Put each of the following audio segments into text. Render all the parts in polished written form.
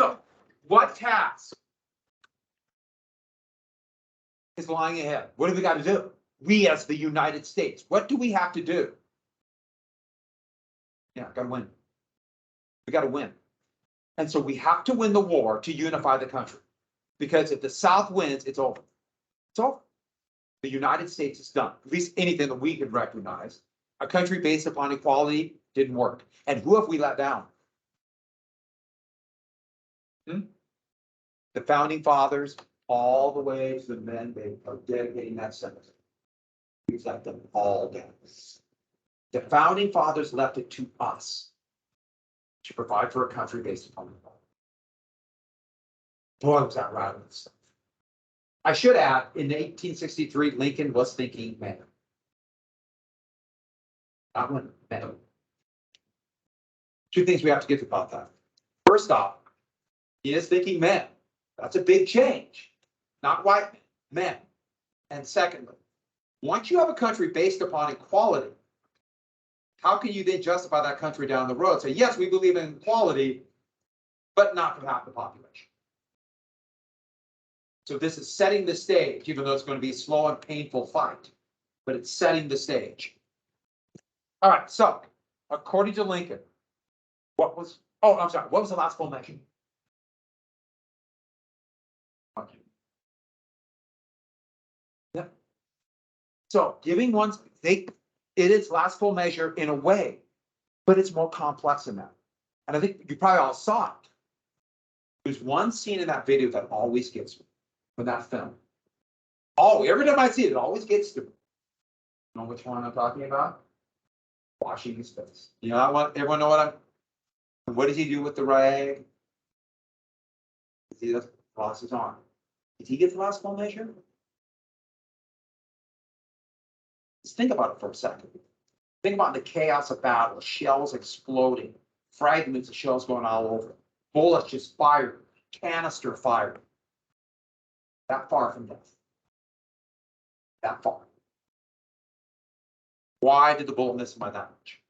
So what task is lying ahead? What do we got to do? We as the United States, what do we have to do? Yeah, got to win. We got to win. And so we have to win the war to unify the country. Because if the South wins, it's over. It's over. The United States is done. At least anything that we could recognize. A country based upon equality didn't work. And who have we let down? The founding fathers, all the way to the men they are dedicating that cemetery. We've let them all down. The founding fathers left it to us to provide for a country based upon the law. Boy, was that radical stuff. I should add, in 1863, Lincoln was thinking man. That one, man. Two things we have to get about that. First off, he is thinking men. That's a big change. Not white men, men. And secondly, once you have a country based upon equality, how can you then justify that country down the road? Say, yes, we believe in equality, but not for half the population. So this is setting the stage, even though it's going to be a slow and painful fight, but it's setting the stage. All right, so according to Lincoln, what was the last full measure? Okay. Yeah. So giving it is last full measure in a way, but it's more complex than that. And I think you probably all saw it. There's one scene in that video that always gets me from that film. Oh, every time I see it, it always gets to me. You know which one I'm talking about? Washing his face. You know, I want everyone to know what does he do with the rag? He lost his arm. Did he get the last full measure? Let's think about it for a second. Think about the chaos of battle, shells exploding, fragments of shells going all over, bullets just fired, canister fired. That far from death. That far. Why did the bullet miss him by that much?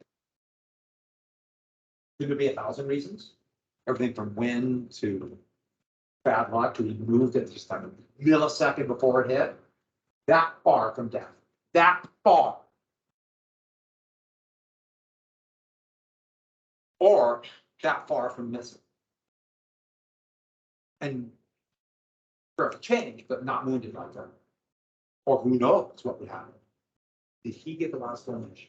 Could there be 1,000 reasons? Everything from wind to bad luck to he moved it just like a millisecond before it hit. That far from death. That far. Or that far from missing. And for a change, but not wounded like that. Or who knows what would happen. Did he get the last full measure?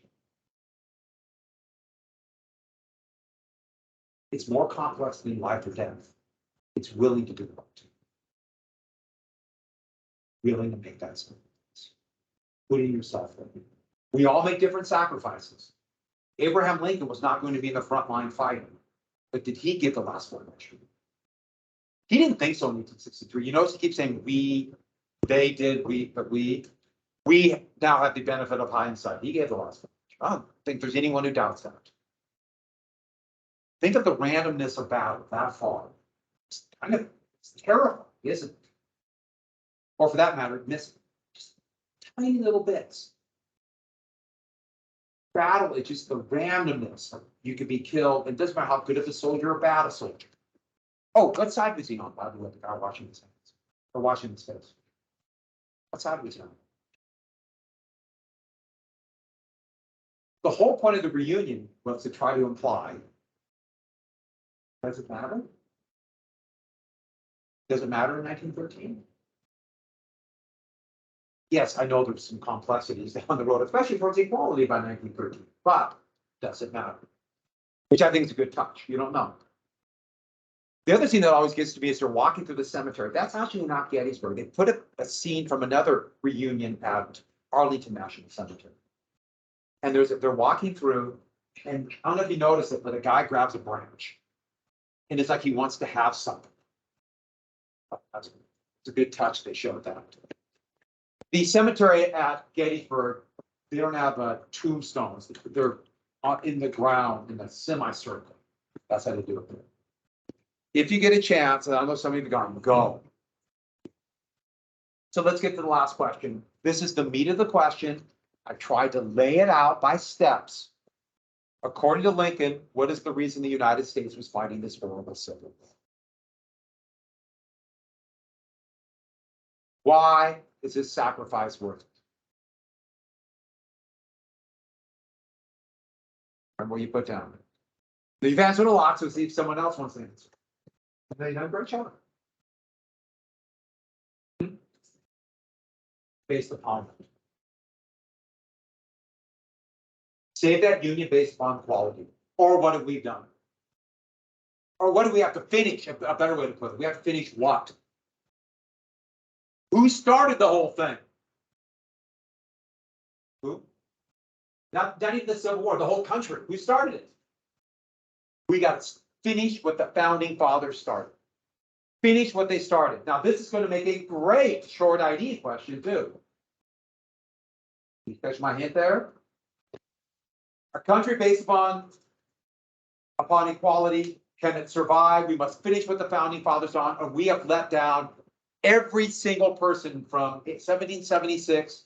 It's more complex than life or death. It's willing to do it. Willing to make that sacrifice. Putting yourself in. We all make different sacrifices. Abraham Lincoln was not going to be in the front line fighting, but did he get the last full measure? He didn't think so in 1863. You notice he keeps saying we, they did, but we now have the benefit of hindsight. He gave the last full measure. I don't think there's anyone who doubts that. Think of the randomness of battle that far. It's terrifying, isn't it? Or for that matter, missing just tiny little bits. Battle is just the randomness. You could be killed. It doesn't matter how good of a soldier or bad a soldier. Oh, what side was he on, by the way, the guy watching his hands or watching his face? What side was he on? The whole point of the reunion was to try to imply. Does it matter? Does it matter in 1913? Yes, I know there's some complexities down the road, especially towards equality by 1913, but does it matter? Which I think is a good touch. You don't know. The other scene that always gets to me is they're walking through the cemetery. That's actually not Gettysburg. They put a scene from another reunion at Arlington National Cemetery. And they're walking through, and I don't know if you noticed it, but a guy grabs a branch. And it's like he wants to have something. It's a good touch. They showed that. The cemetery at Gettysburg, they don't have tombstones. They're in the ground in a semicircle. That's how they do it. If you get a chance, and I know some of you have gone, go. So let's get to the last question. This is the meat of the question. I tried to lay it out by steps. According to Lincoln, what is the reason the United States was fighting this horrible civil war? Why is this sacrifice worth it? Remember what you put down. You've answered a lot, so see if someone else wants to answer. You've done a great job. Based upon it. Save that union based upon quality. Or what have we done? Or what do we have to finish? A better way to put it. We have to finish what? Who started the whole thing? Who? Not even the Civil War, the whole country. Who started it? We got to finish what the founding fathers started. Finish what they started. Now, this is going to make a great short ID question, too. You catch my hint there? A country based upon equality, can it survive? We must finish what the founding fathers on, or we have let down every single person from 1776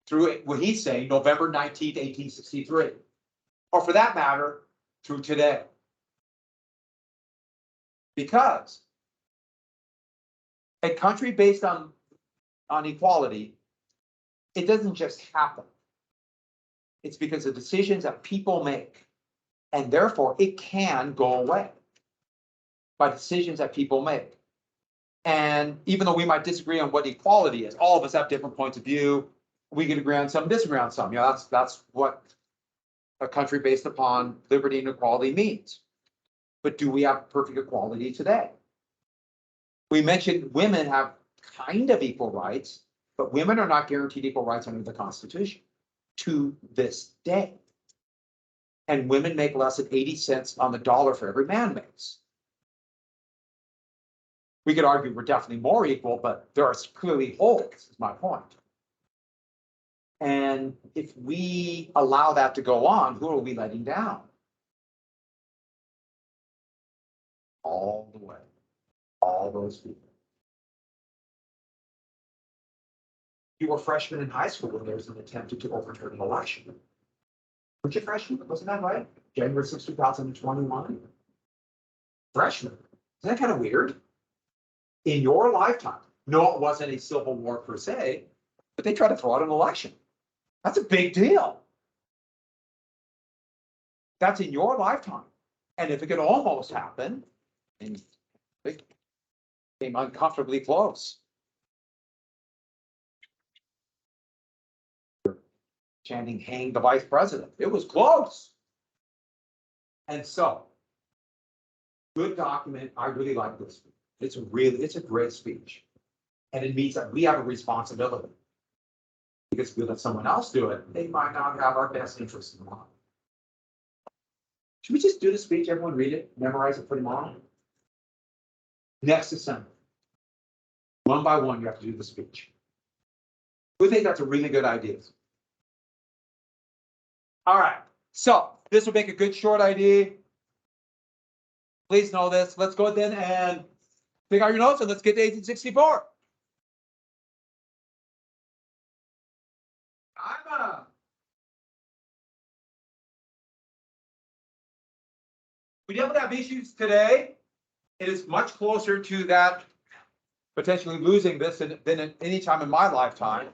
through what he's saying, November 19th, 1863, or for that matter, through today. Because a country based on equality, it doesn't just happen. It's because of decisions that people make, and therefore it can go away by decisions that people make. And even though we might disagree on what equality is, all of us have different points of view. We can agree on some, disagree on some. You know, that's what a country based upon liberty and equality means. But do we have perfect equality today? We mentioned women have kind of equal rights, but women are not guaranteed equal rights under the Constitution to this day. And women make less than 80 cents on the dollar for every man makes. We could argue we're definitely more equal, but there are clearly holes, is my point. And if we allow that to go on, who are we letting down? All the way. All those people. You were freshmen in high school when there was an attempt to overturn an election. Weren't you freshman? Wasn't that right? January 6, 2021. Freshman. Isn't that kind of weird? In your lifetime. No, it wasn't a civil war per se, but they tried to throw out an election. That's a big deal. That's in your lifetime. And if it could almost happen, and it came uncomfortably close. Chanting, hang the vice president. It was close. And so, good document. I really like this. It's a great speech. And it means that we have a responsibility. Because if we let someone else do it, they might not have our best interests in mind. Should we just do the speech? Everyone read it, memorize it, put them on? Next assembly. One by one, you have to do the speech. We think that's a really good idea. All right, so this will make a good short ID. Please know this. Let's go then and pick out your notes and let's get to 1864. We definitely have issues today. It is much closer to that potentially losing this than at any time in my lifetime.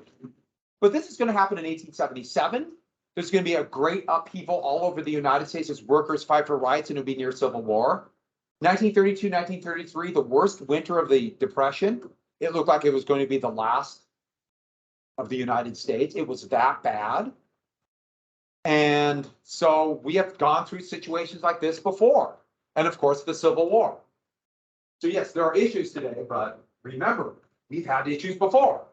But this is going to happen in 1877. There's going to be a great upheaval all over the United States as workers fight for rights, and it'll be near Civil War. 1932, 1933, the worst winter of the Depression. It looked like it was going to be the last of the United States. It was that bad. And so we have gone through situations like this before. And of course, the Civil War. So yes, there are issues today, but remember, we've had issues before.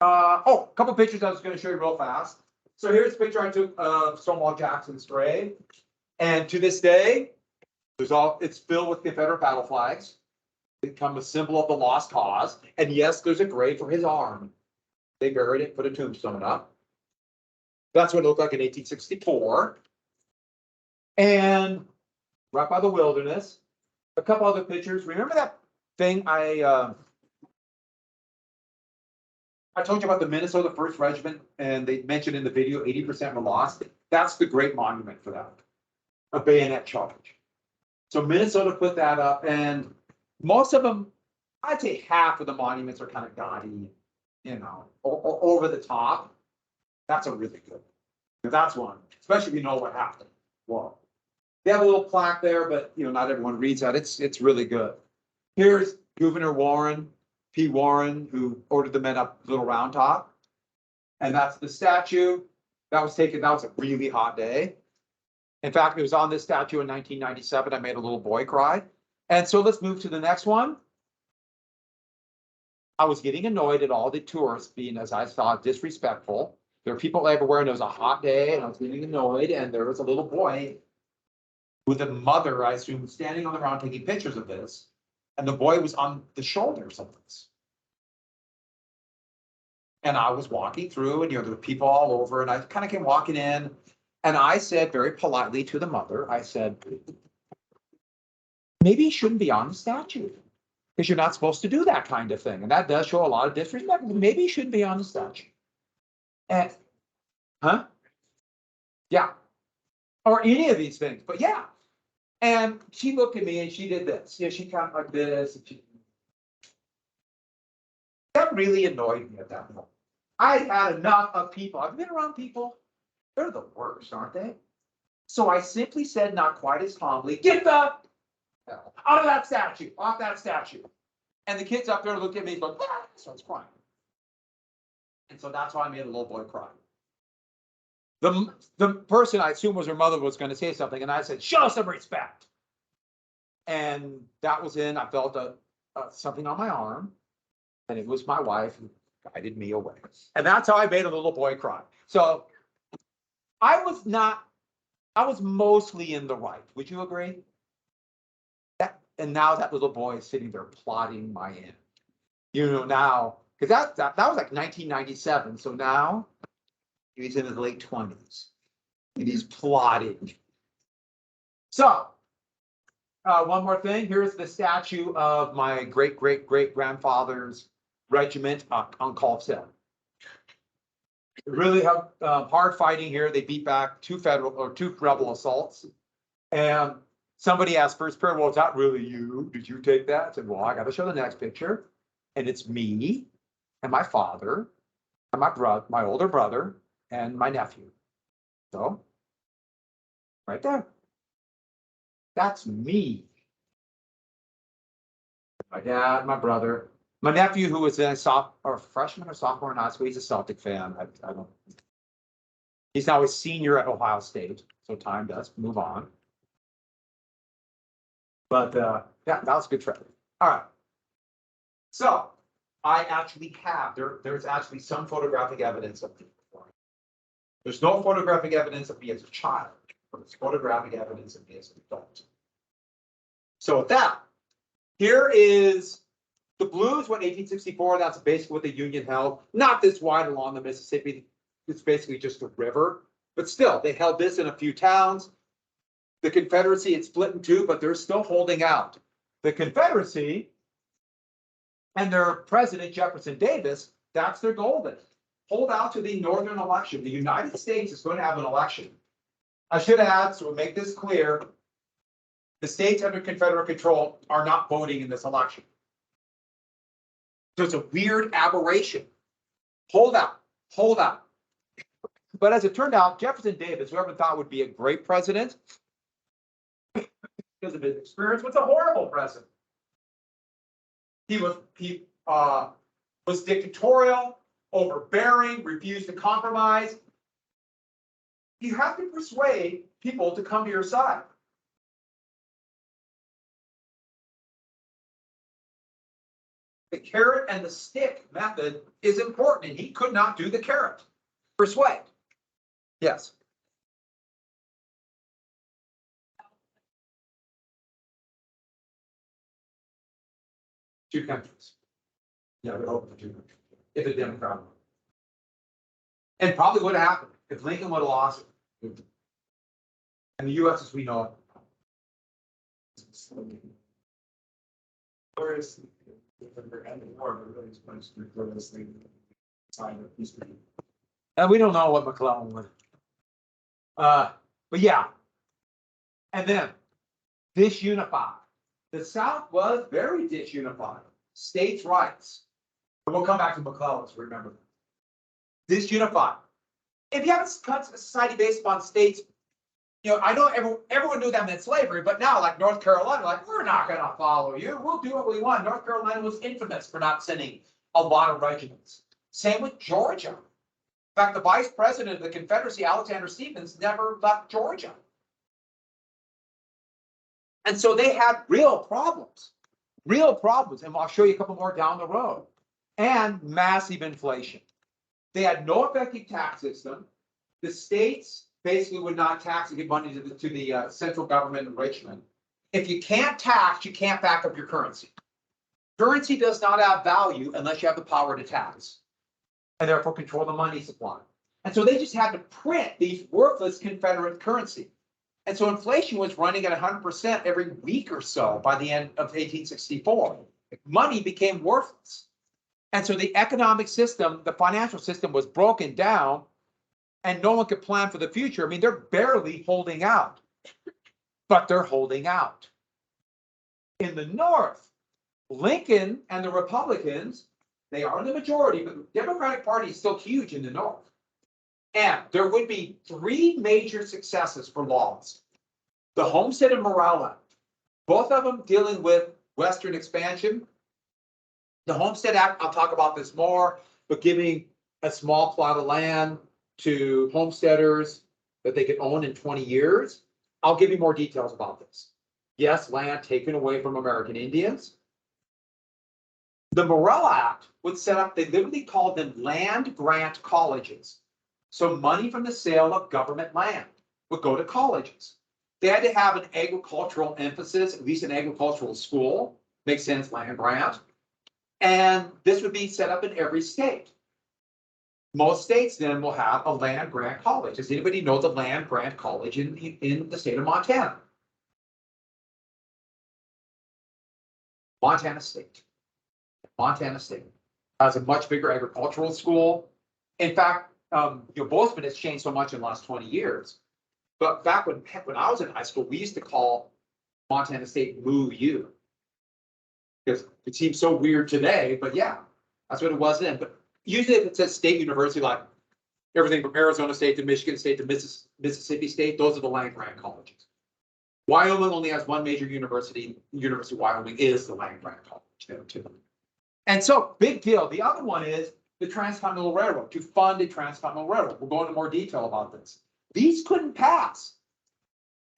A couple pictures I was going to show you real fast. So here's a picture I took of Stonewall Jackson's grave. And to this day, it's filled with Confederate battle flags. They become a symbol of the lost cause. And yes, there's a grave for his arm. They buried it, put a tombstone up. That's what it looked like in 1864. And right by the wilderness, a couple other pictures. Remember that thing I told you about the Minnesota 1st Regiment, and they mentioned in the video 80% were lost? That's the great monument for that, a bayonet charge. So Minnesota put that up, and most of them, I'd say half of the monuments are kind of gaudy, you know, over the top. That's a really good. That's one, especially if you know what happened. Well, they have a little plaque there, but you know, not everyone reads that. It's really good. Here's Gouverneur Warren, P. Warren, who ordered the men up Little Round Top. And that's the statue that was taken. That was a really hot day. In fact, it was on this statue in 1997. I made a little boy cry. And so let's move to the next one. I was getting annoyed at all the tourists being, as I thought, disrespectful. There were people everywhere, and it was a hot day, and I was getting annoyed. And there was a little boy with a mother, I assume, standing on the ground taking pictures of this. And the boy was on the shoulders of this. And I was walking through, and you know, there were people all over, and I kind of came walking in, and I said very politely to the mother, I said, maybe he shouldn't be on the statue, because you're not supposed to do that kind of thing. And that does show a lot of disrespect. Maybe he shouldn't be on the statue. And, huh? Yeah. Or any of these things, but yeah. And she looked at me and she did this. Yeah, she kind of like this. And that really annoyed me at that moment. I had enough of people. I've been around people. They're the worst, aren't they? So I simply said, not quite as calmly, get the hell out of that statue, off that statue. And the kids up there looked at me and go, ah, starts crying. And so that's why I made a little boy cry. The person I assume was her mother was going to say something, and I said, show some respect. And that was in, I felt something on my arm, and it was my wife who guided me away. And that's how I made a little boy cry. So I was mostly in the right. Would you agree? And now that little boy is sitting there plotting my end. You know, now, because that was like 1997. So now he's in his late 20s and he's plotting. So one more thing. Here's the statue of my great-great-great-grandfather's regiment on Culp's Hill. Really hard fighting here. They beat back two rebel assaults. And somebody asked first period, well, is that really you? Did you take that? I said, well, I got to show the next picture. And it's me and my father and my older brother and my nephew. So right there. That's me. My dad, my brother, my nephew, who was a freshman or sophomore in high school. He's a Celtic fan. I don't. He's now a senior at Ohio State, so time does move on. But yeah, that was a good trip. All right. So I actually have there's actually some photographic evidence of me before. There's no photographic evidence of me as a child, but there's photographic evidence of me as an adult. So with that, here is the blue is what 1864. That's basically what the Union held. Not this wide along the Mississippi. It's basically just a river, but still they held this in a few towns. The Confederacy had split in two, but they're still holding out. The Confederacy and their president, Jefferson Davis, that's their goal then. Hold out to the northern election. The United States is going to have an election. I should add, so we'll make this clear, the states under Confederate control are not voting in this election. So it's a weird aberration. Hold out, hold out. But as it turned out, Jefferson Davis, whoever thought would be a great president, because of his experience, was a horrible president. He was dictatorial, overbearing, refused to compromise. You have to persuade people to come to your side. The carrot and the stick method is important, and he could not do the carrot. Persuade. Yes. Two countries. Yeah, they're open for two countries. If the Democrat won. And probably would have happened if Lincoln would have lost it. And the U.S. as we know it. Whereas and we don't know what McClellan would. But yeah. And then disunified. The South was very disunified. states' rights, and we'll come back to McClellan's, remember that. Disunified. If you have a society based upon states, I know everyone knew that meant slavery, but now, like North Carolina, like, we're not going to follow you. We'll do what we want. North Carolina was infamous for not sending a lot of regiments. Same with Georgia. In fact, the vice president of the Confederacy, Alexander Stephens, never left Georgia. And so they had real problems, and I'll show you a couple more down the road, and massive inflation. They had no effective tax system. The states basically would not tax and give money to the central government in Richmond. If you can't tax, you can't back up your currency. Currency does not have value unless you have the power to tax, and therefore control the money supply. And so they just had to print these worthless Confederate currency. And so inflation was running at 100% every week or so by the end of 1864. Money became worthless. And so the economic system, the financial system was broken down, and no one could plan for the future. I mean, they're barely holding out, but they're holding out. In the North, Lincoln and the Republicans, they are the majority, but the Democratic Party is still huge in the North. And there would be three major successes for laws. The Homestead and Morrill Act, both of them dealing with Western expansion. The Homestead Act, I'll talk about this more, but giving a small plot of land to homesteaders that they could own in 20 years. I'll give you more details about this. Yes, land taken away from American Indians. The Morrill Act would set up, they literally called them land grant colleges. So money from the sale of government land would go to colleges. They had to have an agricultural emphasis, at least an agricultural school. Makes sense, land grant. And this would be set up in every state. Most states then will have a land grant college. Does anybody know the land grant college in the state of Montana? Montana State. Montana State has a much bigger agricultural school. In fact, Bozeman has changed so much in the last 20 years. But back when I was in high school, we used to call Montana State Moo U. Because it seems so weird today, but yeah, that's what it was then. But usually if it says state university, like everything from Arizona State to Michigan State to Mississippi State, those are the land grant colleges. Wyoming only has one major university. University of Wyoming is the land grant college there too. And so, big deal. The other one is the Transcontinental Railroad, to fund a Transcontinental Railroad. We'll go into more detail about this. These couldn't pass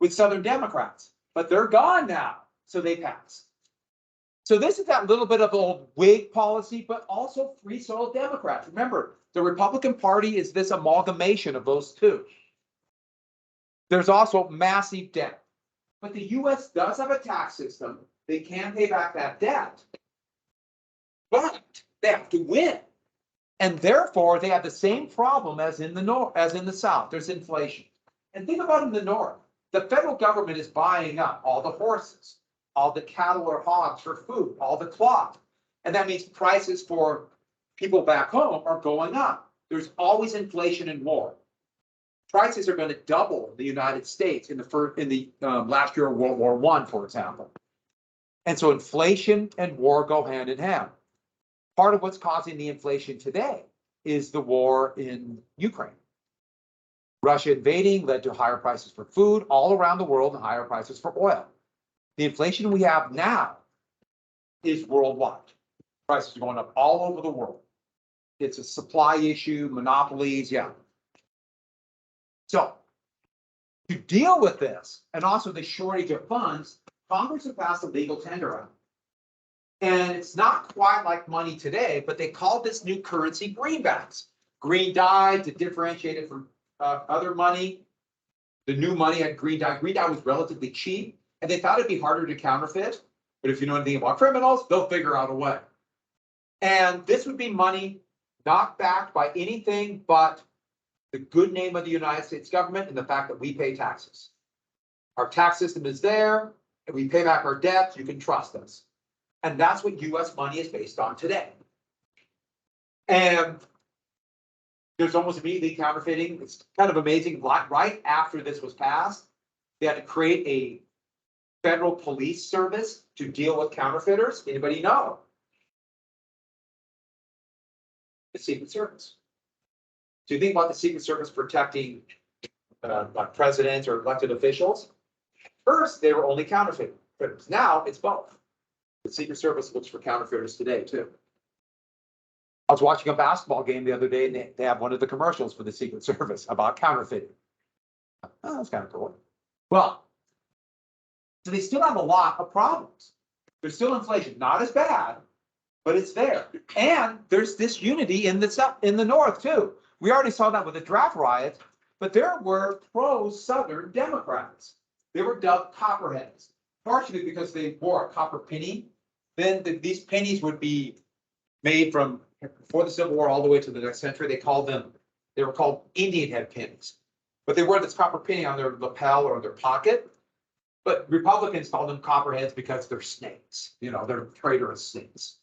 with Southern Democrats, but they're gone now, so they pass. So this is that little bit of old Whig policy, but also free soil Democrats. Remember, the Republican Party is this amalgamation of those two. There's also massive debt. But the U.S. does have a tax system. They can pay back that debt. But they have to win. And therefore, they have the same problem as in the North, as in the South. There's inflation. And think about in the North. The federal government is buying up all the horses, all the cattle or hogs for food, all the cloth. And that means prices for people back home are going up. There's always inflation in war. Prices are going to double in the United States in the last year of World War I, for example. And so inflation and war go hand in hand. Part of what's causing the inflation today is the war in Ukraine. Russia invading led to higher prices for food all around the world and higher prices for oil. The inflation we have now is worldwide. Prices are going up all over the world. It's a supply issue, monopolies, yeah. So to deal with this, and also the shortage of funds, Congress has passed a legal tender act. And it's not quite like money today, but they called this new currency greenbacks. Green dye to differentiate it from other money. The new money had green dye. Green dye was relatively cheap, and they thought it'd be harder to counterfeit. But if you know anything about criminals, they'll figure out a way. And this would be money not backed by anything but the good name of the United States government and the fact that we pay taxes. Our tax system is there, and we pay back our debts. You can trust us. And that's what U.S. money is based on today. And there's almost immediately counterfeiting. It's kind of amazing. Right after this was passed, they had to create a federal police service to deal with counterfeiters. Anybody know? The Secret Service. So you think about the Secret Service protecting like presidents or elected officials. First, they were only counterfeiters. Now it's both. The Secret Service looks for counterfeiters today too. I was watching a basketball game the other day, and they have one of the commercials for the Secret Service about counterfeiting. Oh, that's kind of cool. Well, so they still have a lot of problems. There's still inflation, not as bad, but it's there. And there's this unity in the North too. We already saw that with the draft riots, but there were pro-Southern Democrats. They were dubbed Copperheads, partially because they wore a copper penny. Then these pennies would be made from before the Civil War all the way to the next century. They were called Indian head pennies, but they wore this copper penny on their lapel or their pocket. But Republicans called them Copperheads because they're snakes. You know, they're traitorous snakes.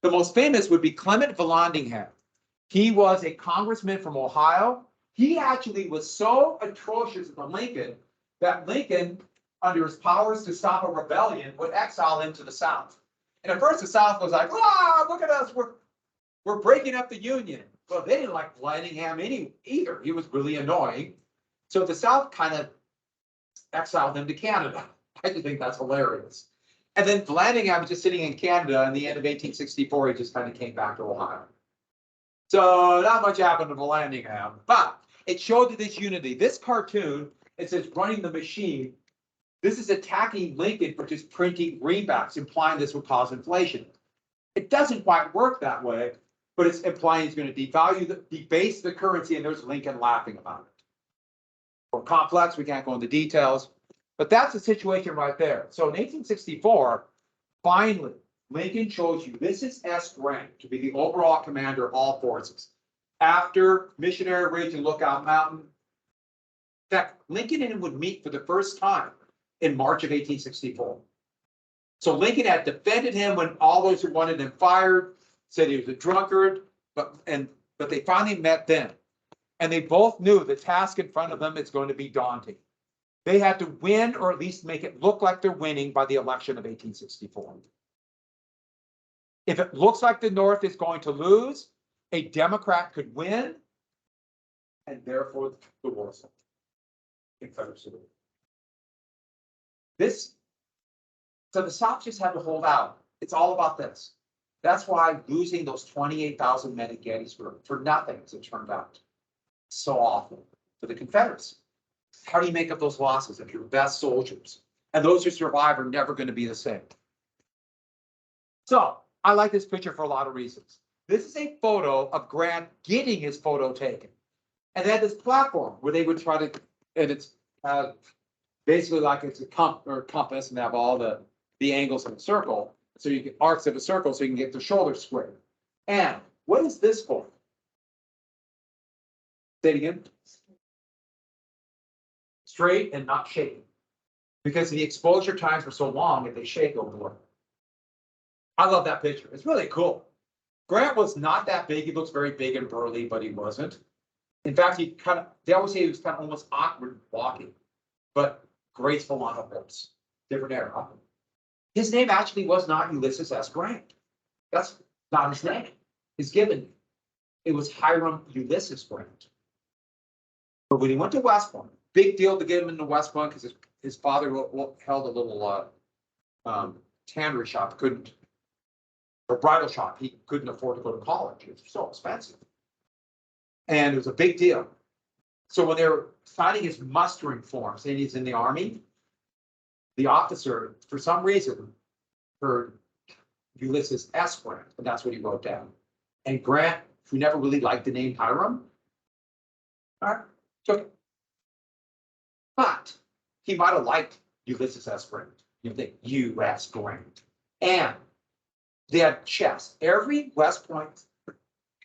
The most famous would be Clement Vallandigham. He was a congressman from Ohio. He actually was so atrocious to Lincoln that Lincoln, under his powers to stop a rebellion, would exile him to the South. And at first the South was like, "Ah, look at us, we're breaking up the Union." Well, they didn't like Vallandigham either. He was really annoying. So the South kind of exiled him to Canada. I just think that's hilarious. And then Vallandigham was just sitting in Canada, and the end of 1864, he just kind of came back to Ohio. So not much happened to Vallandigham, but it showed you this unity. This cartoon, it says running the machine. This is attacking Lincoln for just printing greenbacks, implying this would cause inflation. It doesn't quite work that way, but it's implying he's going to debase the currency, and there's Lincoln laughing about it. More complex, we can't go into details, but that's the situation right there. So in 1864, finally, Lincoln chose Ulysses S. Grant to be the overall commander of all forces. After Missionary Ridge and Lookout Mountain, in fact, Lincoln and him would meet for the first time in March of 1864. So Lincoln had defended him when all those who wanted him fired, said he was a drunkard, but they finally met then. And they both knew the task in front of them is going to be daunting. They had to win, or at least make it look like they're winning, by the election of 1864. If it looks like the North is going to lose, a Democrat could win, and therefore the war's Confederacy. So the South just had to hold out. It's all about this. That's why losing those 28,000 men at Gettysburg for nothing, as it turned out, so awful for the Confederacy. How do you make up those losses if your best soldiers and those who survive are never going to be the same? So I like this picture for a lot of reasons. This is a photo of Grant getting his photo taken. And they had this platform where they would try to, and it's basically like it's a compass, and they have all the angles of a circle. So you get arcs of a circle so you can get the shoulders squared. And what is this for? Say it again. Straight and not shaking. Because the exposure times were so long that they shake over the way. I love that picture. It's really cool. Grant was not that big. He looks very big and burly, but he wasn't. In fact, they always say he was kind of almost awkward walking, but graceful on the horse. Different era. His name actually was not Ulysses S. Grant. That's not his name. His given name. It was Hiram Ulysses Grant. But when he went to West Point, big deal to get him into West Point because his father held a little tannery shop, or bridal shop. He couldn't afford to go to college. It was so expensive. And it was a big deal. So when they were signing his mustering form, saying he's in the Army, the officer, for some reason, heard Ulysses S. Grant, and that's what he wrote down. And Grant, who never really liked the name Hiram, took it. But he might have liked Ulysses S. Grant. You think U.S. Grant. And they had chests. Every West Point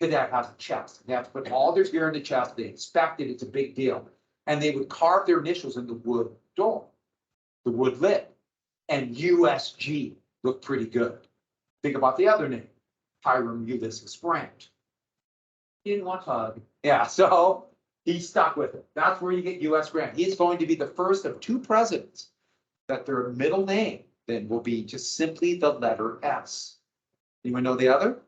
cadet has a chest. They have to put all their gear in the chest. They inspect it. It's a big deal. And they would carve their initials in the wood door, the wood lid. And USG looked pretty good. Think about the other name, Hiram Ulysses Grant. He didn't want to. Yeah, so he stuck with it. That's where you get U.S. Grant. He's going to be the first of two presidents that their middle name then will be just simply the letter S. Anyone know the other?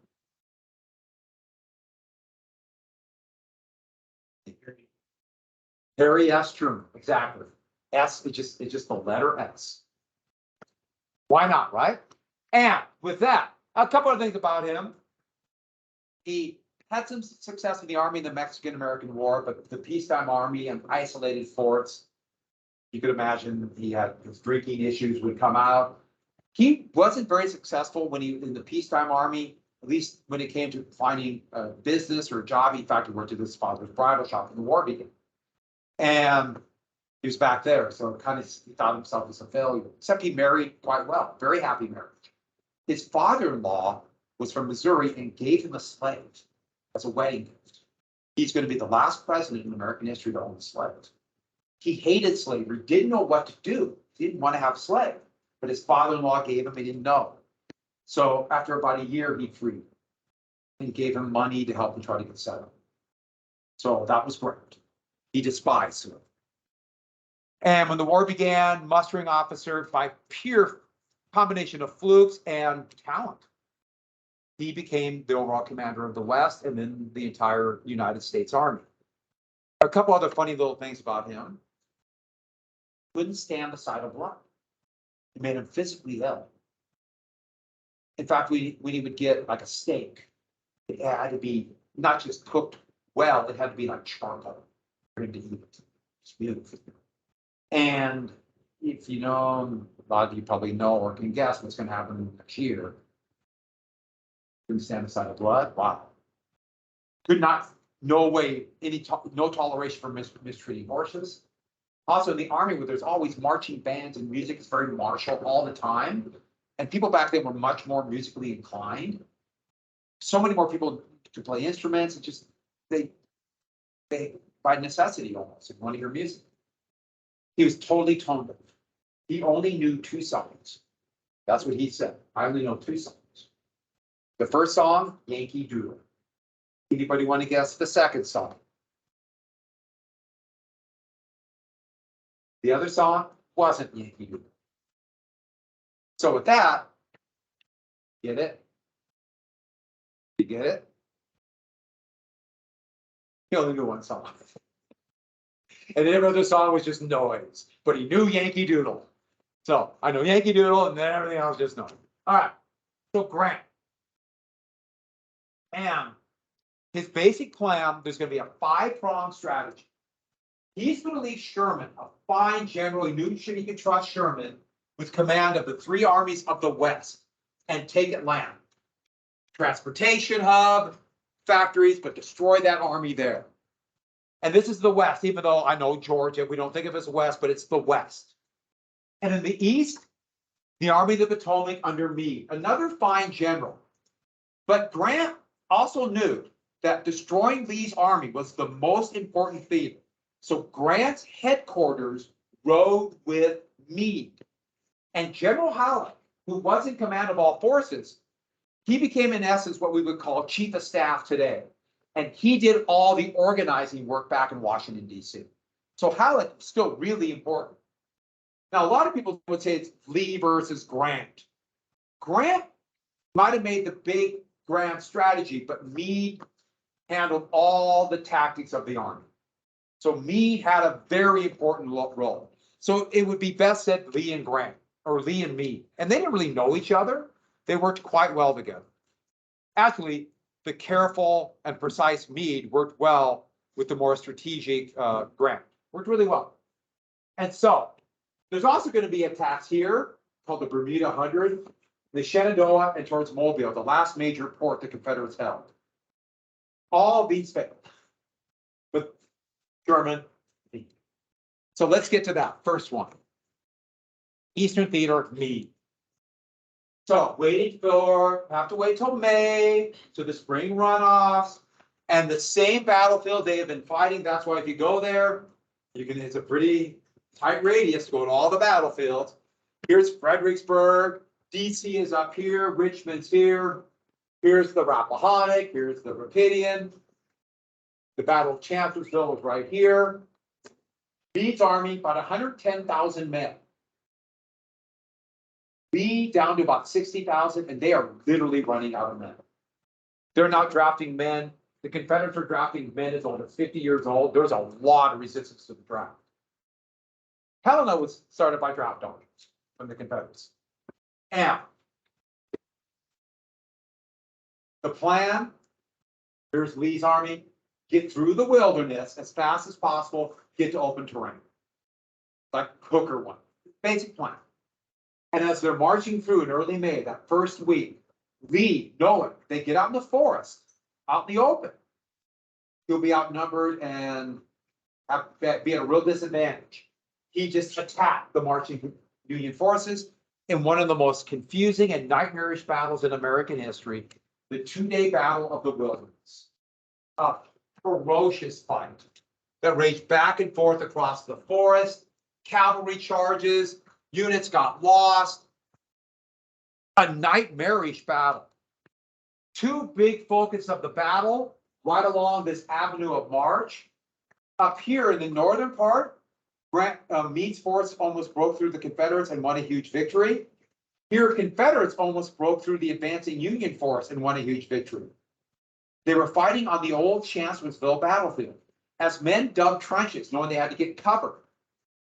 Harry S. Truman, exactly. S, it's just the letter S. Why not, right? And with that, a couple of things about him. He had some success in the army in the Mexican-American War, but the peacetime army and isolated forts, you could imagine he had his drinking issues would come out. He wasn't very successful when he in the peacetime army, at least when it came to finding a business or a job. In fact, he worked at his father's bridal shop when the war began. And he was back there, so kind of he thought himself as a failure, except he married quite well, very happy marriage. His father-in-law was from Missouri and gave him a slave as a wedding gift. He's going to be the last president in American history to own a slave. He hated slavery, didn't know what to do, didn't want to have a slave, but his father-in-law gave him, he didn't know. So after about a year, he freed him and gave him money to help him try to get settled. So that was great. He despised him. And when the war began, mustering officer by pure combination of flukes and talent, he became the overall commander of the West and then the entire United States Army. A couple other funny little things about him. Couldn't stand the sight of blood. It made him physically ill. In fact, when he would get like a steak, it had to be not just cooked well, it had to be like charcoal for him to eat it. It's beautiful. And if you know, a lot of you probably know or can guess what's going to happen next year. Couldn't stand the sight of blood. Wow. Could not, no way, no toleration for mistreating horses. Also in the army, where there's always marching bands and music, it's very martial all the time. And people back then were much more musically inclined. So many more people to play instruments. It's just, they by necessity almost, want to hear music. He was totally tone deaf. He only knew 2 songs. That's what he said. I only know 2 songs. The first song, Yankee Doodle. Anybody want to guess the second song? The other song wasn't Yankee Doodle. So with that, get it? You get it? He only knew 1 song. And every other song was just noise, but he knew Yankee Doodle. So I know Yankee Doodle and then everything else just noise. All right, so Grant. And his basic plan, there's going to be a 5-pronged strategy. He's going to leave Sherman, a fine general, he knew he could trust Sherman, with command of the 3 armies of the West and take Atlanta. Transportation hub, factories, but destroy that army there. And this is the West, even though I know Georgia, we don't think of it as West, but it's the West. And in the East, the Army of the Potomac under Meade, another fine general. But Grant also knew that destroying Lee's army was the most important thing. So Grant's headquarters rode with Meade. And General Halleck, who was in command of all forces, he became in essence what we would call chief of staff today. And he did all the organizing work back in Washington, D.C. So Halleck is still really important. Now, a lot of people would say it's Lee versus Grant. Grant might have made the big grand strategy, but Meade handled all the tactics of the army. So Meade had a very important role. So it would be best said Lee and Grant, or Lee and Meade. And they didn't really know each other. They worked quite well together. Actually, the careful and precise Meade worked well with the more strategic Grant. Worked really well. And so there's also going to be attacks here called the Bermuda 100, the Shenandoah, and towards Mobile, the last major port the Confederates held. All these failed with Sherman. So let's get to that first one. Eastern Theater, Meade. So have to wait till May, so the spring runoffs, and the same battlefield they have been fighting. That's why if you go there, it's a pretty tight radius to go to all the battlefields. Here's Fredericksburg, DC is up here, Richmond's here. Here's the Rappahannock, here's the Rapidian. The Battle of Chancellorsville is right here. Meade's army, about 110,000 men. Lee down to about 60,000, and they are literally running out of men. They're not drafting men. The Confederates were drafting men as old as 50 years old. There was a lot of resistance to the draft. Helena was started by draft dodgers from the Confederates. And the plan, here's Lee's army, get through the wilderness as fast as possible, get to open terrain. Like Hooker one, basic plan. And as they're marching through in early May, that first week, Lee, knowing they get out in the forest, out in the open, he'll be outnumbered and be at a real disadvantage. He just attacked the marching Union forces in one of the most confusing and nightmarish battles in American history, the 2-day Battle of the Wilderness. A ferocious fight that raged back and forth across the forest, cavalry charges, units got lost. A nightmarish battle. Two big focus of the battle right along this avenue of march. Up here in the northern part, Meade's force almost broke through the Confederates and won a huge victory. Here, Confederates almost broke through the advancing Union force and won a huge victory. They were fighting on the old Chancellorsville battlefield as men dug trenches, knowing they had to get cover.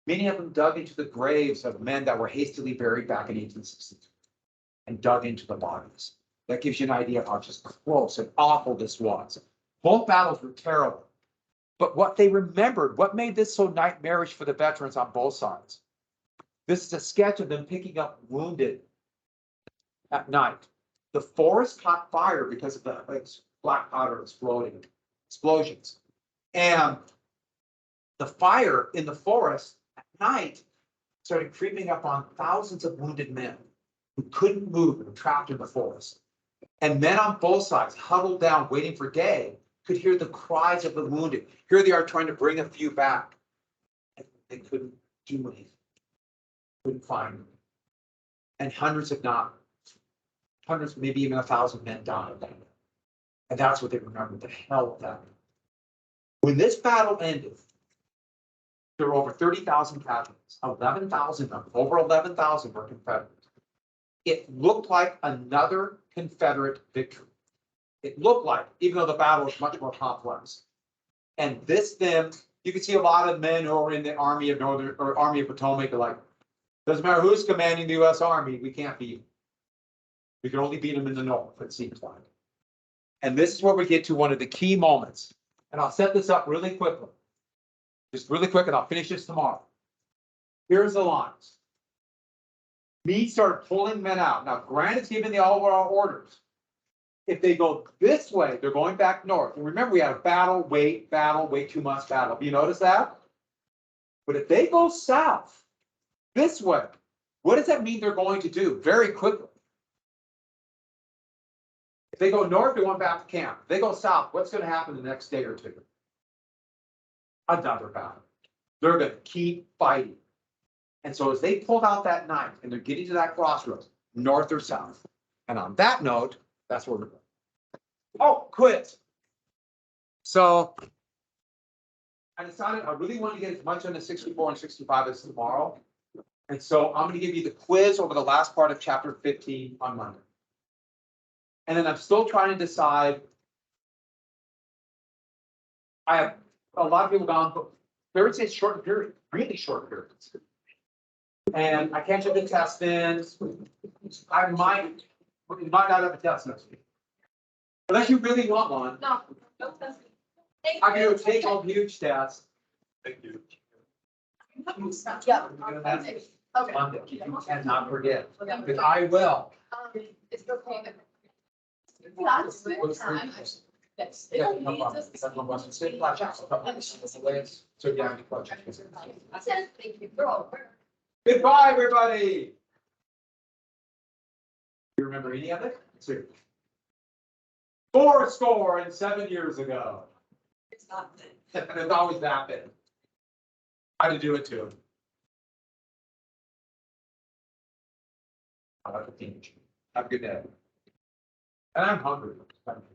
Many of them dug into the graves of men that were hastily buried back in 1862 and dug into the bodies. That gives you an idea of how just close and awful this was. Both battles were terrible. But what they remembered, what made this so nightmarish for the veterans on both sides? This is a sketch of them picking up wounded at night. The forest caught fire because of the black powder explosions. And the fire in the forest at night started creeping up on thousands of wounded men who couldn't move and were trapped in the forest. And men on both sides, huddled down, waiting for day, could hear the cries of the wounded. Here they are trying to bring a few back. And they couldn't do anything. Couldn't find them. And hundreds, if not hundreds, maybe even 1,000 men died. And that's what they remembered, the hell of that. When this battle ended, there were over 30,000 casualties. 11,000 of them, over 11,000 were Confederate. It looked like another Confederate victory. It looked like, even though the battle was much more complex. And this then, you can see a lot of men who are in the Army of Northern or Army of Potomac are like, doesn't matter who's commanding the U.S. Army, we can't beat them. We can only beat them in the north, it seems like. And this is where we get to one of the key moments. And I'll set this up really quickly. Just really quick, and I'll finish this tomorrow. Here's the lines. Meade started pulling men out. Now, Grant is giving the overall orders. If they go this way, they're going back north. And remember, we had a battle, wait, 2 months battle. Have you noticed that? But if they go south, this way, what does that mean they're going to do? Very quickly. If they go north, they're going back to camp. If they go south, what's going to happen the next day or two? Another battle. They're going to keep fighting. And so as they pulled out that night and they're getting to that crossroads, north or south. And on that note, that's where we're going. Oh, quiz. So I decided I really want to get as much on the 64 and 65 as tomorrow. And so I'm going to give you the quiz over the last part of chapter 15 on Monday. And then I'm still trying to decide. I have a lot of people gone, but Thursday is short period, really short periods. And I can't get the test in. I might not have a test next week. Unless you really want one. No, no testing. I can do a take-home huge test. Thank you. Yeah. Monday. Okay. Monday. You cannot forget. Because I will. It's okay. What's the- Yes. Yeah, no problem. That's no question. Sit flat out. So you have any questions? Thank you. Girl. Goodbye, everybody. You remember any of it? Seriously. 4 years ago. It's not. And it's always that big. I had to do it too. I like to teach. Have a good day. And I'm hungry. Thank you.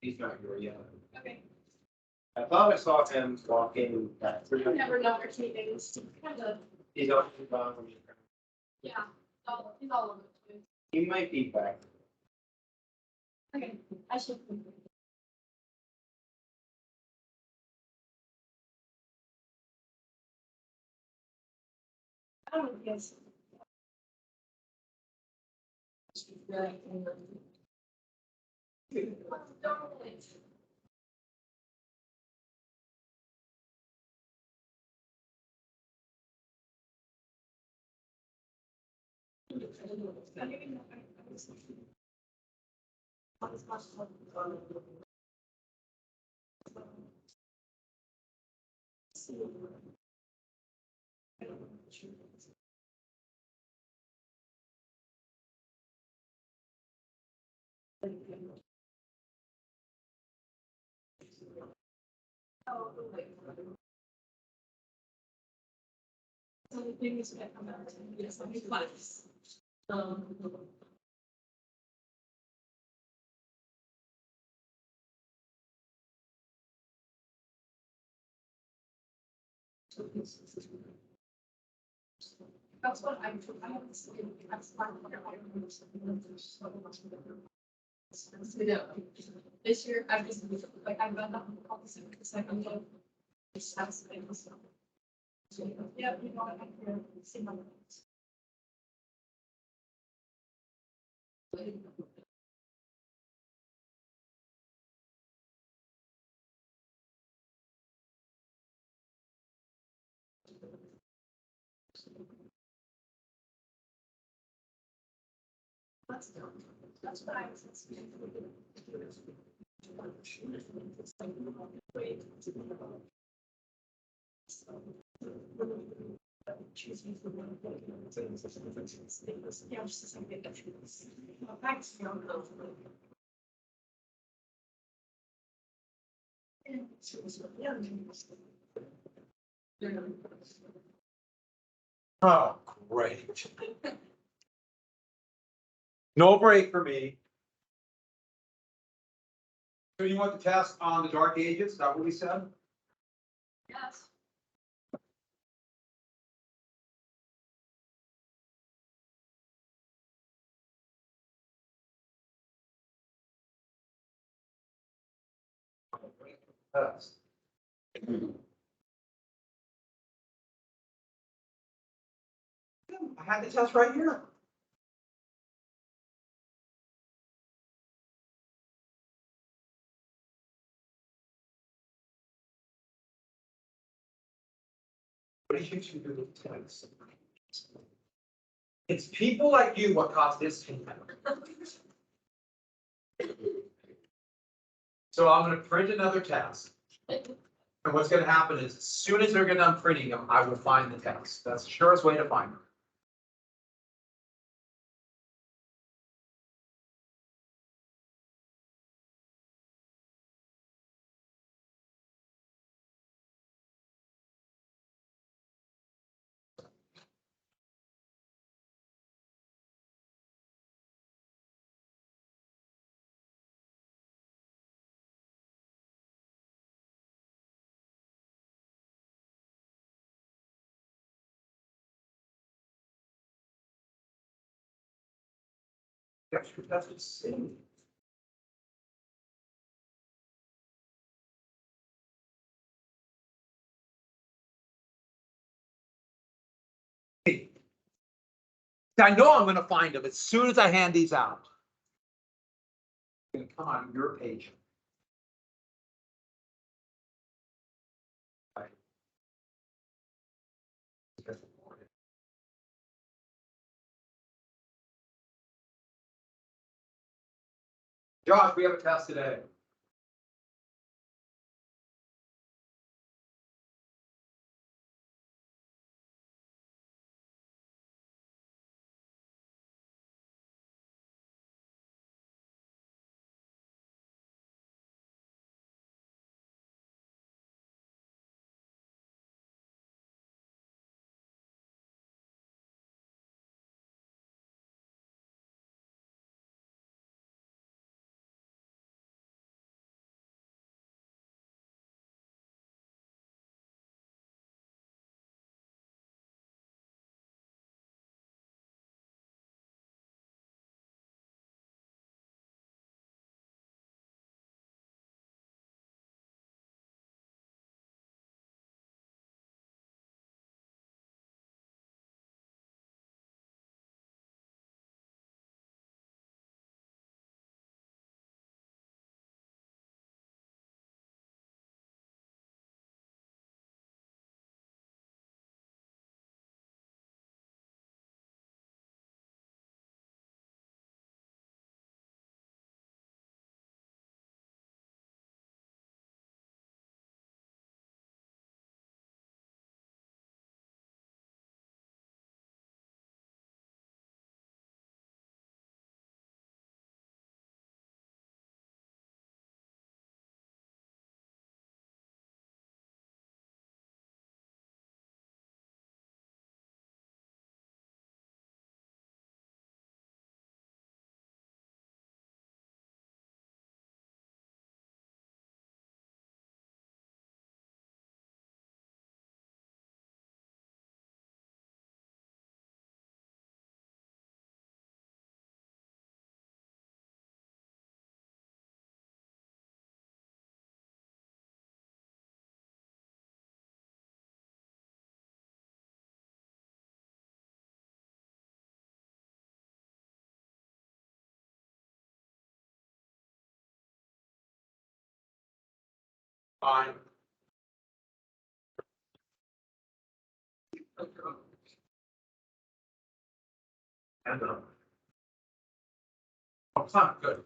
He's not here yet. Okay. I thought I saw him walking back. I never know where he is. Kind of, He's always gone. yeah, he's all over the place. He might be back. Okay, I should. I don't know if he has. Right. So the thing is that I'm out, yes, I'm class. That's what I'm trying. That's part of what this year, I've just, like, I've been on the opposite, because I can go. Yeah, you know, I can see my. That's what I was. Oh, great. No break for me. So you want the test on the dark ages? Is that what we said? Yes. Test. I had the test right here. What do you think you do with the test? It's people like you what caused this to happen. So I'm gonna print another test. And what's gonna happen is, as soon as they're done printing them, I will find the test. That's the surest way to find them. That's insane. I know I'm gonna find them as soon as I hand these out. It's gonna come on your page. Right. Josh, we have a test today. Fine. And, oh, fine, good.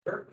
Sure.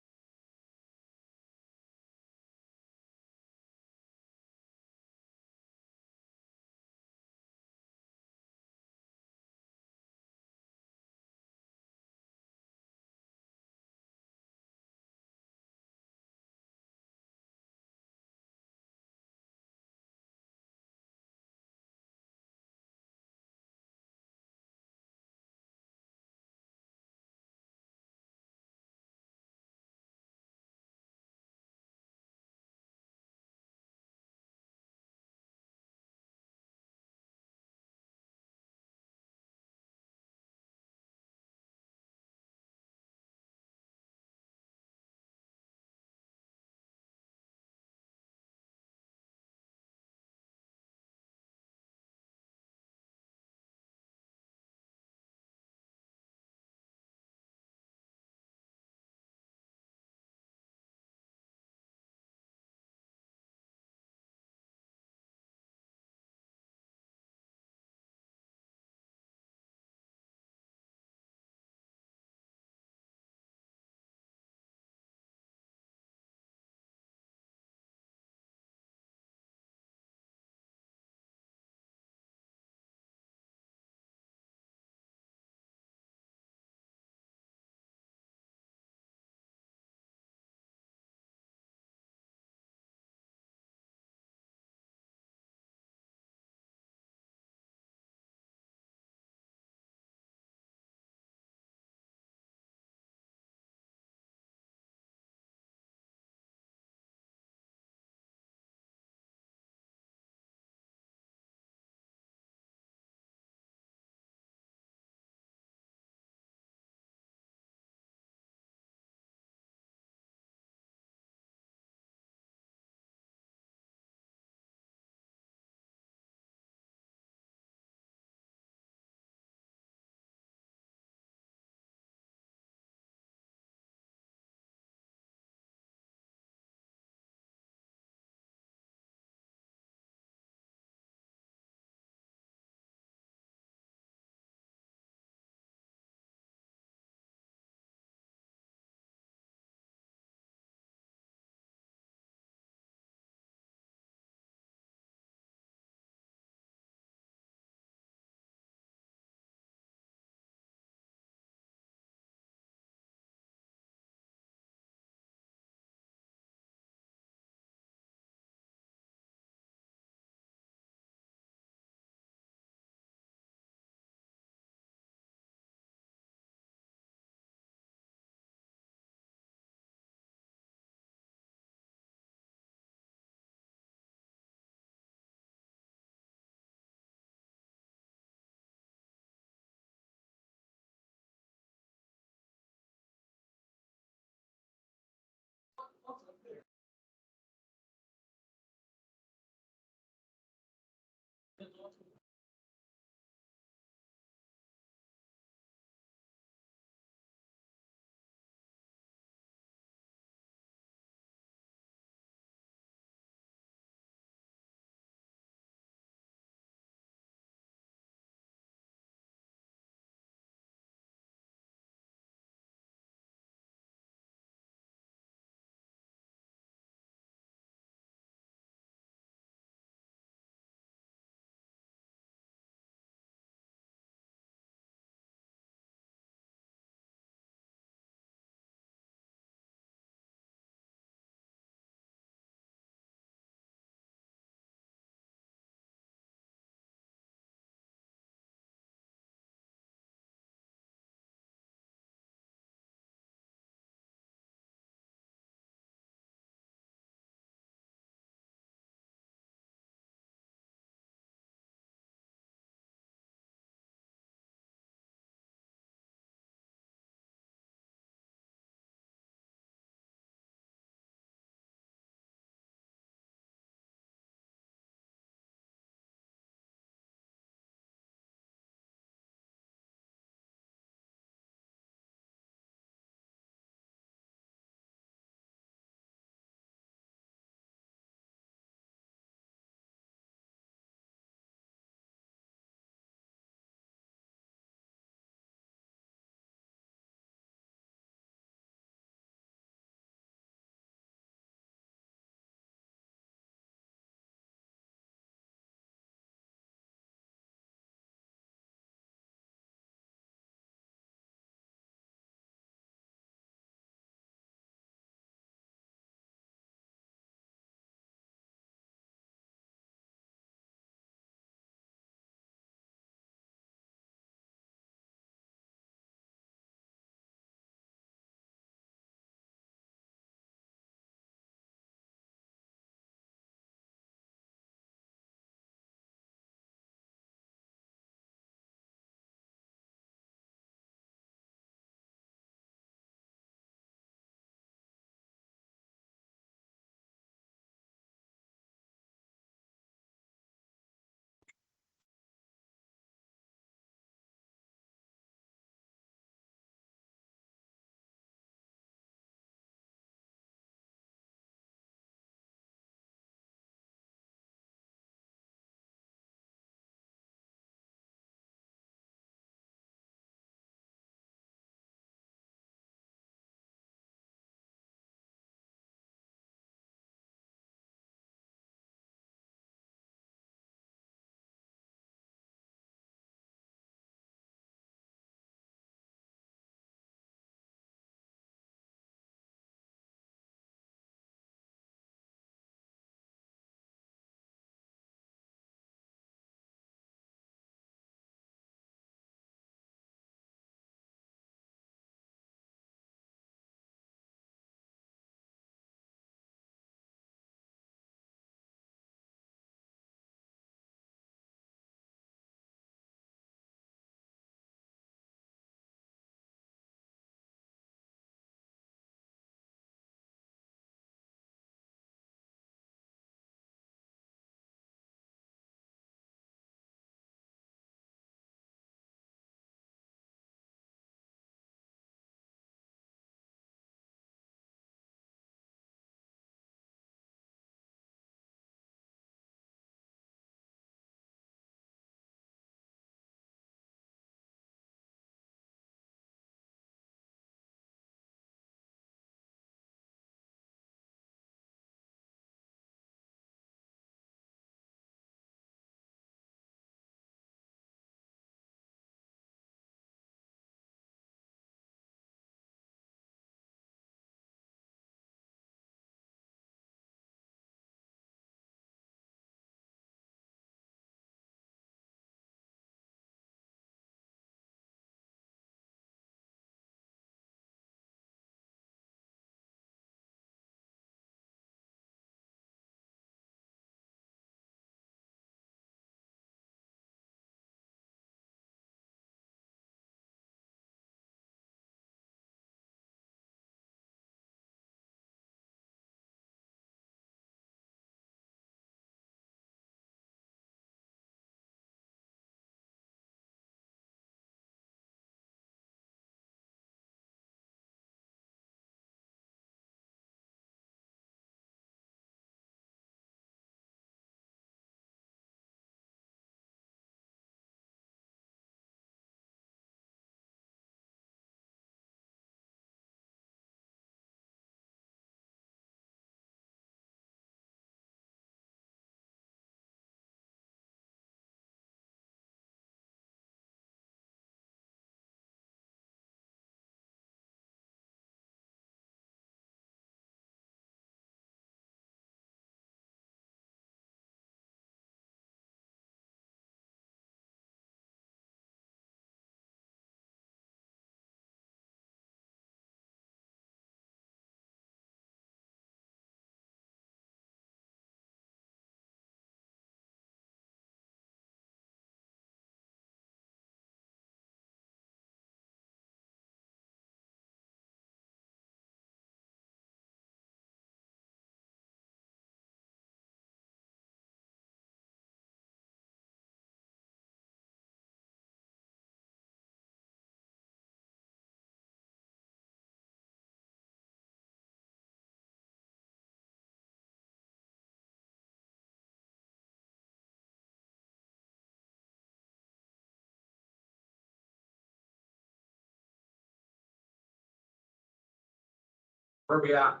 Where we at?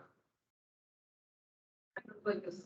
Like this.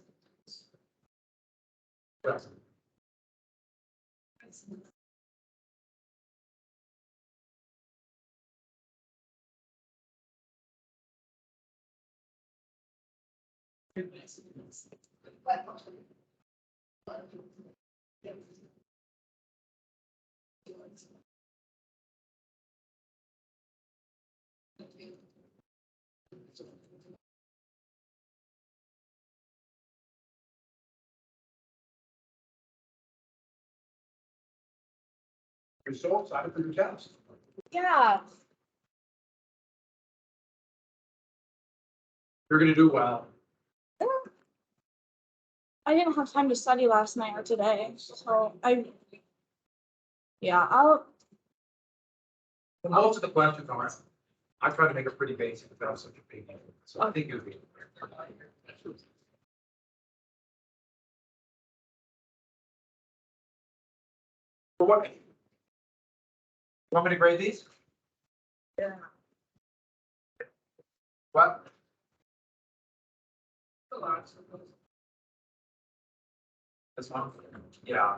You're so excited for your test. Yeah. You're gonna do well. I didn't have time to study last night or today, so yeah, Most of the questions are, I tried to make it pretty basic without such a big, so I think you'll be. For what? You want me to grade these? Yeah. What? This one? Yeah.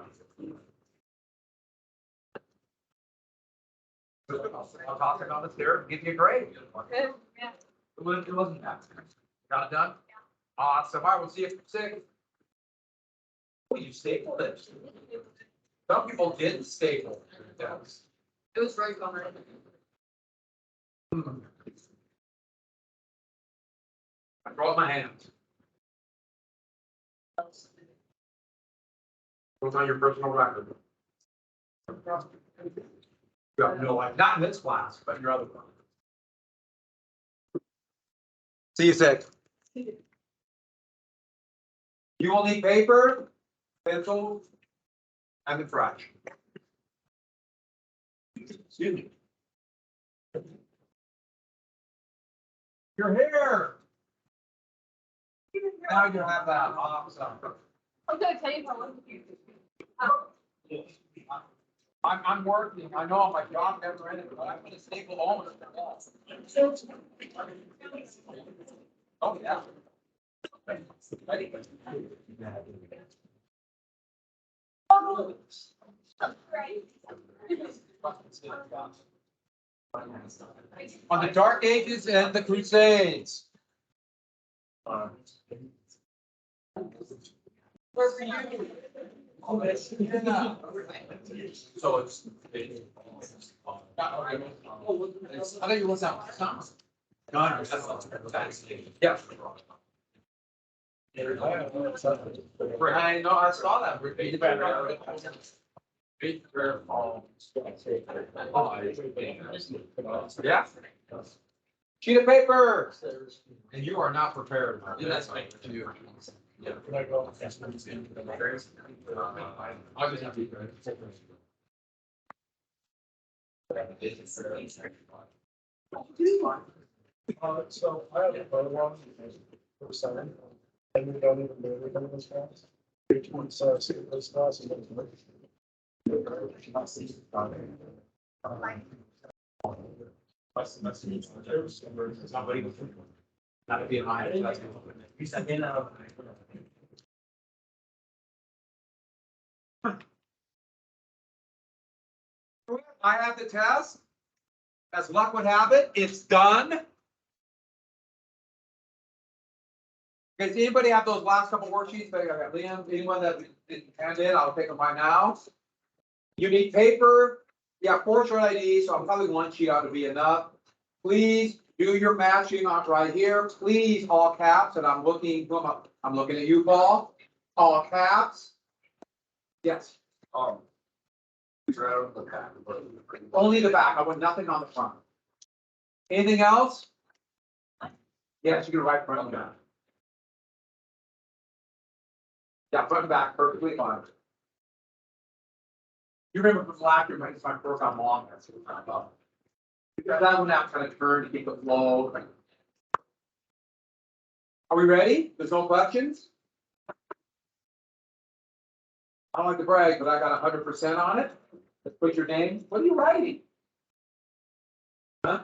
I'll talk about it there, give you a grade. Okay, yeah. It wasn't that. Got it done? Awesome, I will see you at 6. Oh, you stapled it. Some people didn't staple. It was right behind. I brought my hands. What's on your personal record? You have no idea, not in this class, but in your other one. See you 6. You will need paper, pencil, and the trash. Excuse me. You're here. Now you have that awesome. I'm gonna tell you how long you. I'm working, I know my job never ended, but I'm gonna staple all of it. Oh, yeah. On the Dark Ages and the Crusades. Where for you? So it's. I thought you was out. No, that's yeah. I know, I saw that. Yeah. Sheet of paper. And you are not prepared. That's fine. Yeah. I'll just have to. So I have a photo one for sign. And we don't even do anything in this class. Each one says, see this class and then. That'd be my. I have the test. As luck would have it, it's done. Okay, does anybody have those last couple worksheets? Liam, anyone that didn't hand in, I'll take them right now. You need paper. Yeah, 4 short IDs, so probably 1 sheet ought to be enough. Please do your matching on right here. Please, all caps, and I'm looking at you, Paul. All caps. Yes. Only the back. I want nothing on the front. Anything else? Yes, you can write front and back. Yeah, front and back, perfectly fine. You remember from last year, my first on long, that's what I'm about. Because that one now kind of turned to keep the flow. Are we ready? There's no questions? I don't like to brag, but I got 100% on it. Let's put your name. What are you writing? Huh?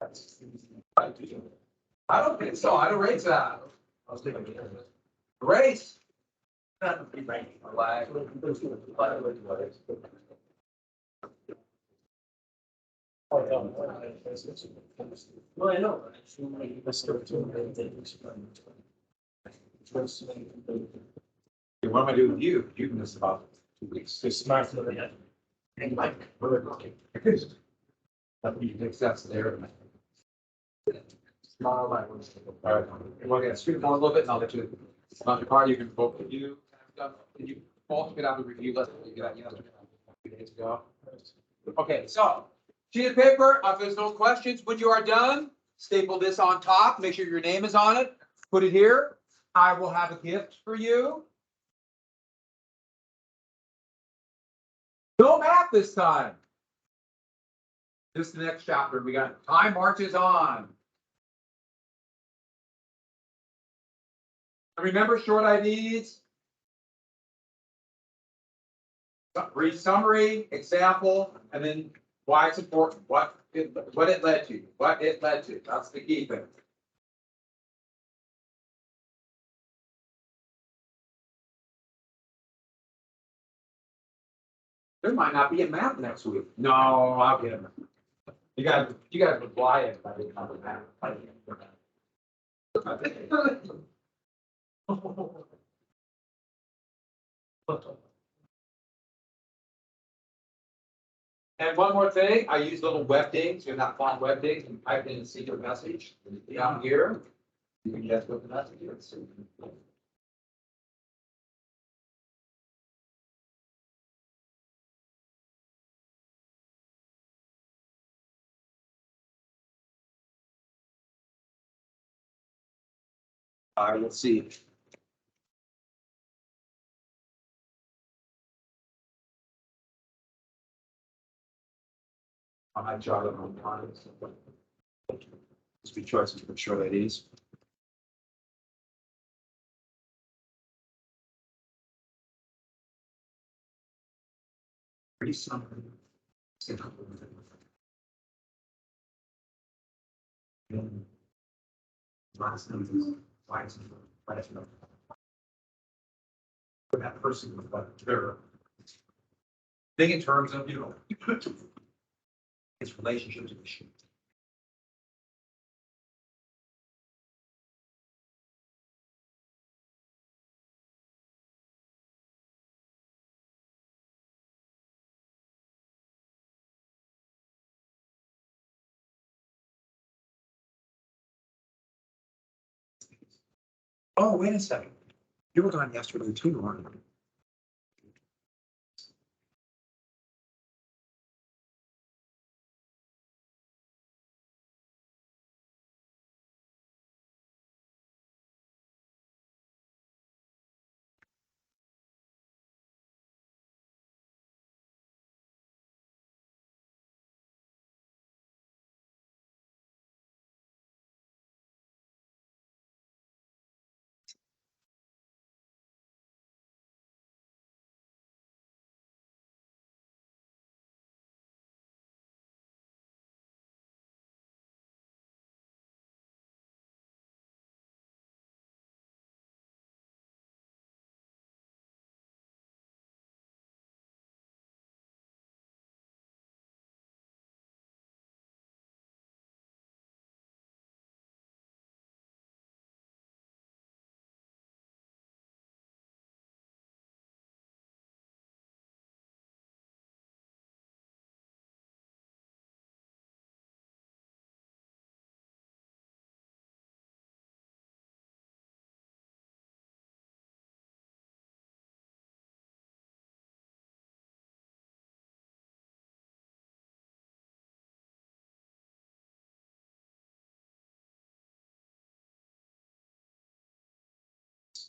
I don't think so. I don't raise that. I was thinking. Race. Oh, yeah. Well, I know. What am I doing with you? You missed about 2 weeks. Just smack them in the head. And like, we're looking. That's there. Small language. All right, we're gonna stream down a little bit, and I'll let you, it's not your part, you can vote for you. Did you all get out the review list, you get out yesterday, a few days ago? Okay, so, sheet of paper, if there's no questions, when you are done, staple this on top, make sure your name is on it, put it here. I will have a gift for you. No math this time. This is the next chapter. We got time marches on. Remember short IDs? Brief summary, example, and then why it's important, what it led to, what it led to. That's the key thing. There might not be a map next week. No, I'll get them. You gotta reply it by the time of map. And one more thing, I use little web dings, you're not font web dings, and type in a secret message down here. You can guess what the message is. Let's see. I might jot it on mine. Just be choices for sure that is. Pretty something. Last numbers, last number. For that person with what they're. Think in terms of, its relationship to the machine. Oh, wait a second. You were gone yesterday too, weren't you?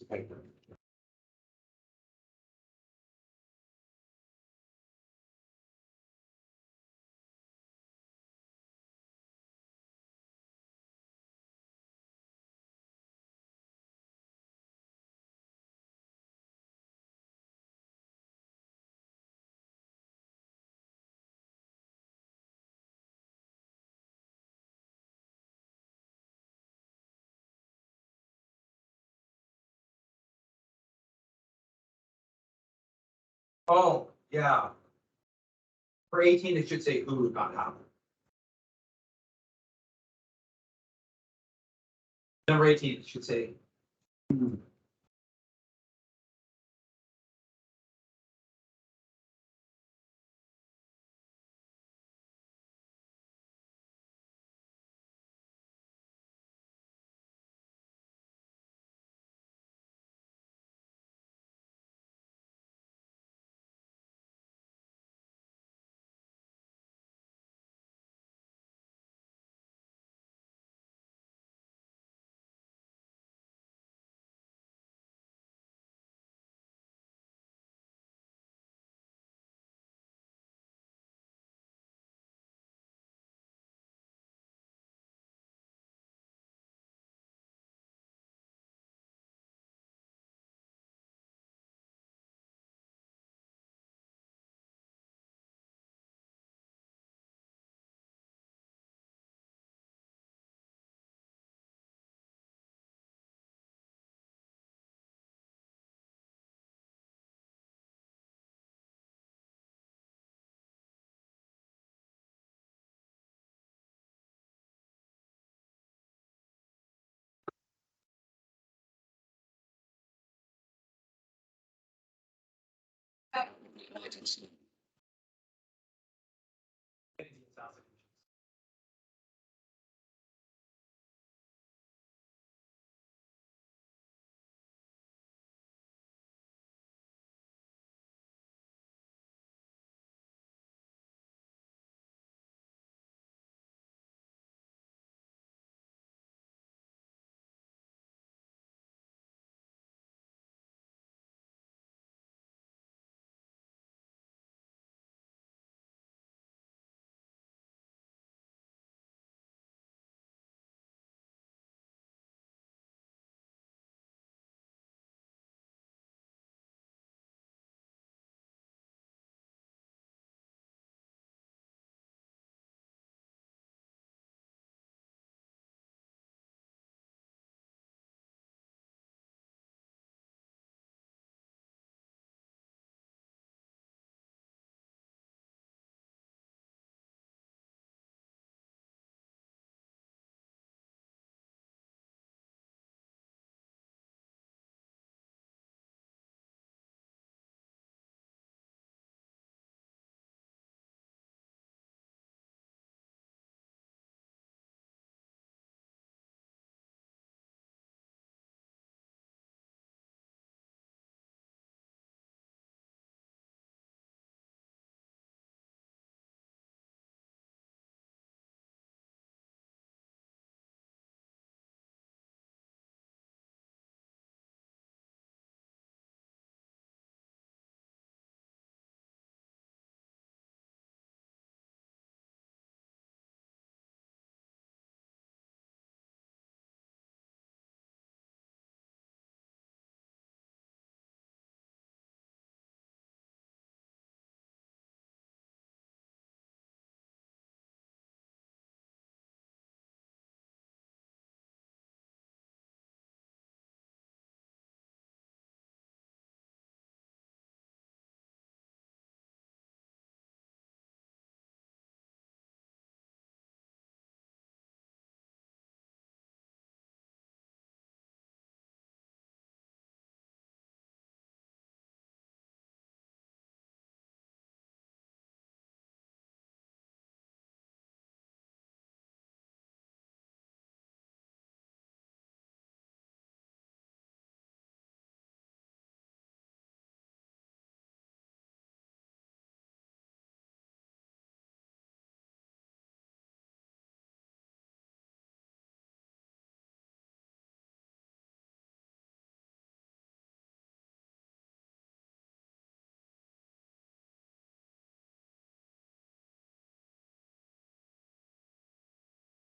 Paper. Oh, yeah. For 18, it should say who, not how. Number 18, it should say who.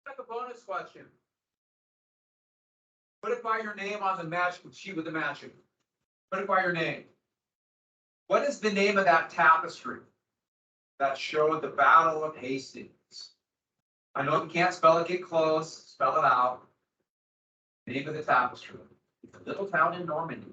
Like a bonus question. Put it by your name on the match sheet with the matching. Put it by your name. What is the name of that tapestry that showed the Battle of Hastings? I know you can't spell it, get close, spell it out. Name of the tapestry. It's a little town in Normandy.